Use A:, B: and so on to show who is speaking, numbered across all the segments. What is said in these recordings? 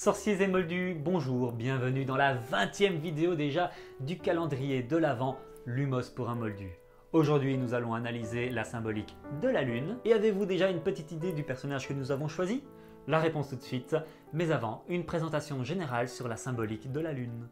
A: Sorciers et moldus, bonjour, bienvenue dans la 20e vidéo déjà du calendrier de l'Avent, Lumos pour un moldu. Aujourd'hui, nous allons analyser la symbolique de la lune. Et avez-vous déjà une petite idée du personnage que nous avons choisi? La réponse tout de suite, mais avant, une présentation générale sur la symbolique de la lune.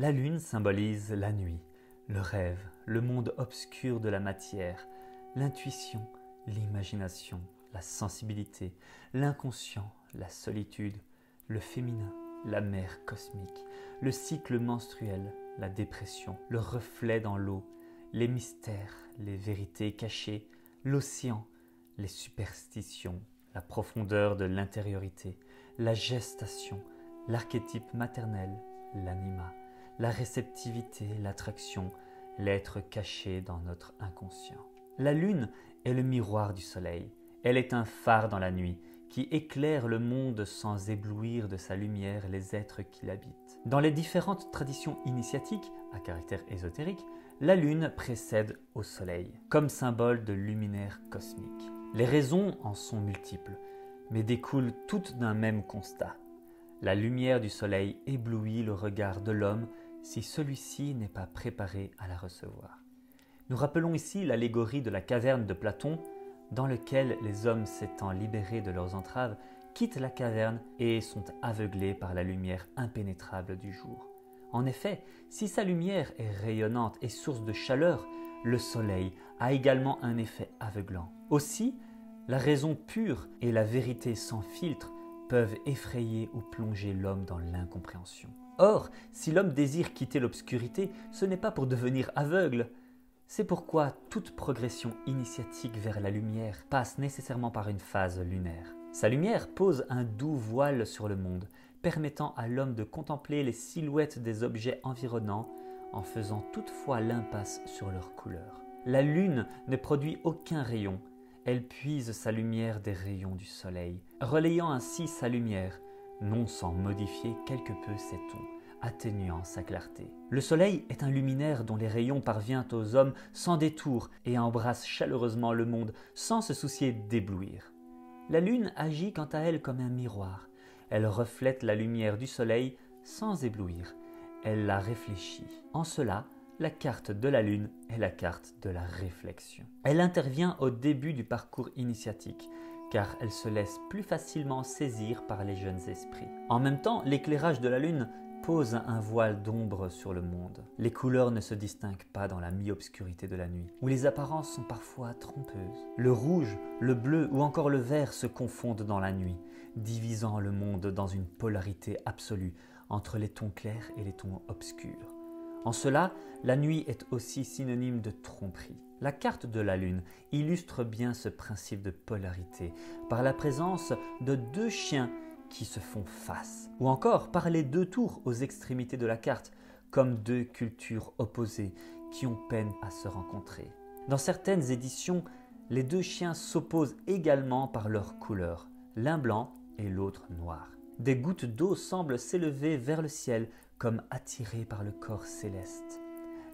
A: La lune symbolise la nuit, le rêve, le monde obscur de la matière, l'intuition, l'imagination, la sensibilité, l'inconscient, la solitude, le féminin, la mer cosmique, le cycle menstruel, la dépression, le reflet dans l'eau, les mystères, les vérités cachées, l'océan, les superstitions, la profondeur de l'intériorité, la gestation, l'archétype maternel, l'anima, la réceptivité, l'attraction, l'être caché dans notre inconscient. La lune est le miroir du soleil. Elle est un phare dans la nuit qui éclaire le monde sans éblouir de sa lumière les êtres qui l'habitent. Dans les différentes traditions initiatiques à caractère ésotérique, la lune précède au soleil, comme symbole de luminaire cosmique. Les raisons en sont multiples, mais découlent toutes d'un même constat. La lumière du soleil éblouit le regard de l'homme si celui-ci n'est pas préparé à la recevoir. Nous rappelons ici l'allégorie de la caverne de Platon, dans laquelle les hommes s'étant libérés de leurs entraves quittent la caverne et sont aveuglés par la lumière impénétrable du jour. En effet, si sa lumière est rayonnante et source de chaleur, le soleil a également un effet aveuglant. Aussi, la raison pure et la vérité sans filtre peuvent effrayer ou plonger l'homme dans l'incompréhension. Or, si l'homme désire quitter l'obscurité, ce n'est pas pour devenir aveugle. C'est pourquoi toute progression initiatique vers la lumière passe nécessairement par une phase lunaire. Sa lumière pose un doux voile sur le monde, permettant à l'homme de contempler les silhouettes des objets environnants en faisant toutefois l'impasse sur leur couleur. La lune ne produit aucun rayon, elle puise sa lumière des rayons du soleil, relayant ainsi sa lumière, non sans modifier quelque peu ses tons, atténuant sa clarté. Le soleil est un luminaire dont les rayons parviennent aux hommes sans détour et embrasse chaleureusement le monde sans se soucier d'éblouir. La lune agit quant à elle comme un miroir. Elle reflète la lumière du soleil sans éblouir. Elle la réfléchit. En cela, la carte de la lune est la carte de la réflexion. Elle intervient au début du parcours initiatique, car elle se laisse plus facilement saisir par les jeunes esprits. En même temps, l'éclairage de la lune pose un voile d'ombre sur le monde. Les couleurs ne se distinguent pas dans la mi-obscurité de la nuit, où les apparences sont parfois trompeuses. Le rouge, le bleu ou encore le vert se confondent dans la nuit, divisant le monde dans une polarité absolue entre les tons clairs et les tons obscurs. En cela, la nuit est aussi synonyme de tromperie. La carte de la lune illustre bien ce principe de polarité par la présence de deux chiens qui se font face, ou encore par les deux tours aux extrémités de la carte, comme deux cultures opposées qui ont peine à se rencontrer. Dans certaines éditions, les deux chiens s'opposent également par leur couleur, l'un blanc et l'autre noir. Des gouttes d'eau semblent s'élever vers le ciel comme attirées par le corps céleste.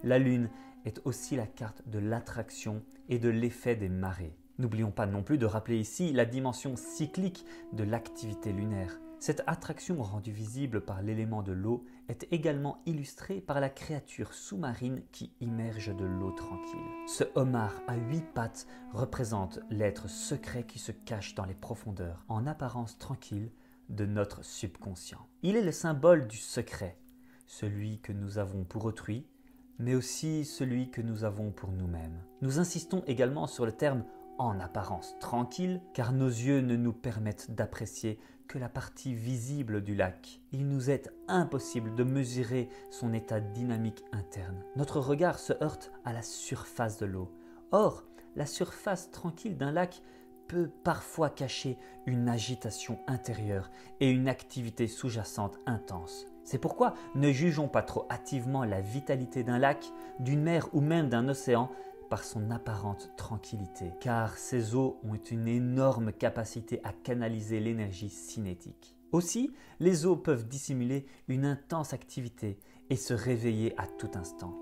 A: La lune est aussi la carte de l'attraction et de l'effet des marées. N'oublions pas non plus de rappeler ici la dimension cyclique de l'activité lunaire. Cette attraction rendue visible par l'élément de l'eau est également illustrée par la créature sous-marine qui immerge de l'eau tranquille. Ce homard à 8 pattes représente l'être secret qui se cache dans les profondeurs, en apparence tranquille, de notre subconscient. Il est le symbole du secret, celui que nous avons pour autrui, mais aussi celui que nous avons pour nous-mêmes. Nous insistons également sur le terme « en apparence tranquille » car nos yeux ne nous permettent d'apprécier que la partie visible du lac. Il nous est impossible de mesurer son état dynamique interne. Notre regard se heurte à la surface de l'eau. Or, la surface tranquille d'un lac peut parfois cacher une agitation intérieure et une activité sous-jacente intense. C'est pourquoi ne jugeons pas trop hâtivement la vitalité d'un lac, d'une mer ou même d'un océan par son apparente tranquillité, car ces eaux ont une énorme capacité à canaliser l'énergie cinétique. Aussi, les eaux peuvent dissimuler une intense activité et se réveiller à tout instant.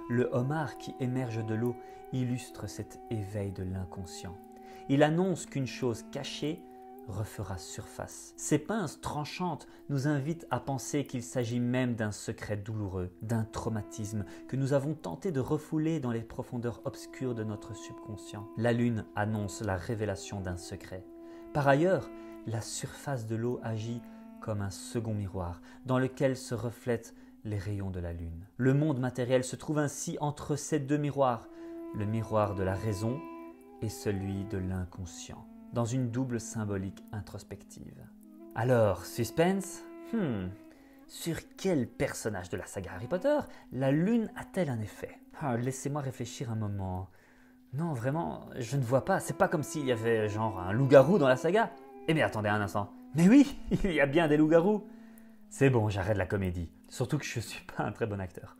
A: Le homard qui émerge de l'eau illustre cet éveil de l'inconscient. Il annonce qu'une chose cachée refera surface. Ces pinces tranchantes nous invitent à penser qu'il s'agit même d'un secret douloureux, d'un traumatisme que nous avons tenté de refouler dans les profondeurs obscures de notre subconscient. La lune annonce la révélation d'un secret. Par ailleurs, la surface de l'eau agit comme un second miroir dans lequel se reflètent les rayons de la lune. Le monde matériel se trouve ainsi entre ces deux miroirs, le miroir de la raison et celui de l'inconscient, dans une double symbolique introspective. Alors, suspense? Sur quel personnage de la saga Harry Potter la lune a-t-elle un effet? Laissez-moi réfléchir un moment. Non, vraiment, je ne vois pas. C'est pas comme s'il y avait genre un loup-garou dans la saga. Eh bien, attendez un instant. Mais oui, il y a bien des loups-garous. C'est bon, j'arrête la comédie. Surtout que je ne suis pas un très bon acteur.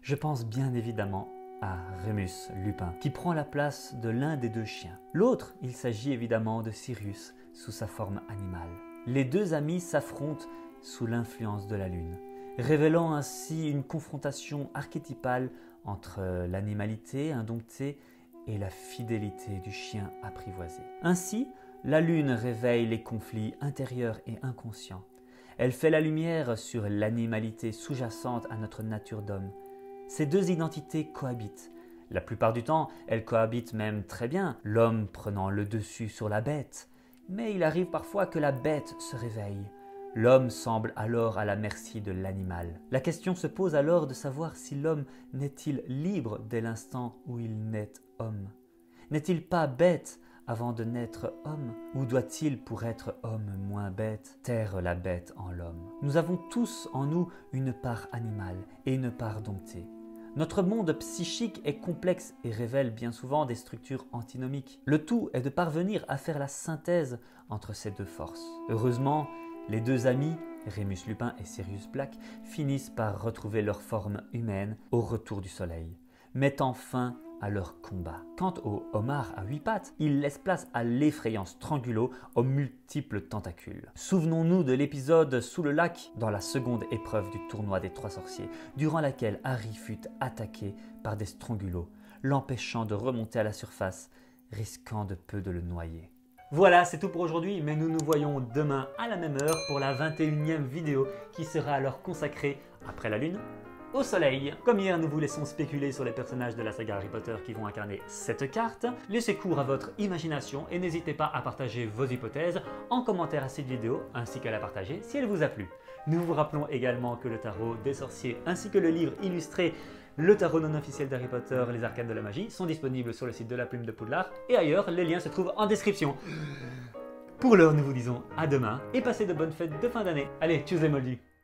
A: Je pense bien évidemment à Remus Lupin, qui prend la place de l'un des deux chiens. L'autre, il s'agit évidemment de Sirius, sous sa forme animale. Les deux amis s'affrontent sous l'influence de la lune, révélant ainsi une confrontation archétypale entre l'animalité indomptée et la fidélité du chien apprivoisé. Ainsi, la lune réveille les conflits intérieurs et inconscients. Elle fait la lumière sur l'animalité sous-jacente à notre nature d'homme. Ces deux identités cohabitent. La plupart du temps, elles cohabitent même très bien, l'homme prenant le dessus sur la bête. Mais il arrive parfois que la bête se réveille. L'homme semble alors à la merci de l'animal. La question se pose alors de savoir si l'homme n'est-il libre dès l'instant où il naît homme? N'est-il pas bête avant de naître homme? Ou doit-il, pour être homme moins bête, taire la bête en l'homme? Nous avons tous en nous une part animale et une part domptée. Notre monde psychique est complexe et révèle bien souvent des structures antinomiques. Le tout est de parvenir à faire la synthèse entre ces deux forces. Heureusement, les deux amis, Remus Lupin et Sirius Black, finissent par retrouver leur forme humaine au retour du soleil, mettant fin à leur combat. Quant au homard à 8 pattes, il laisse place à l'effrayant Strangulo aux multiples tentacules. Souvenons-nous de l'épisode sous le lac dans la seconde épreuve du tournoi des 3 sorciers, durant laquelle Harry fut attaqué par des Strangulos, l'empêchant de remonter à la surface, risquant de peu de le noyer. Voilà, c'est tout pour aujourd'hui, mais nous nous voyons demain à la même heure pour la 21e vidéo qui sera alors consacrée, après la lune, au soleil. Comme hier, nous vous laissons spéculer sur les personnages de la saga Harry Potter qui vont incarner cette carte. Laissez cours à votre imagination et n'hésitez pas à partager vos hypothèses en commentaire à cette vidéo ainsi qu'à la partager si elle vous a plu. Nous vous rappelons également que le tarot des sorciers ainsi que le livre illustré le tarot non officiel d'Harry Potter, les arcanes de la magie sont disponibles sur le site de la Plume de Poudlard et ailleurs, les liens se trouvent en description. Pour l'heure, nous vous disons à demain et passez de bonnes fêtes de fin d'année. Allez, tchuss les moldus!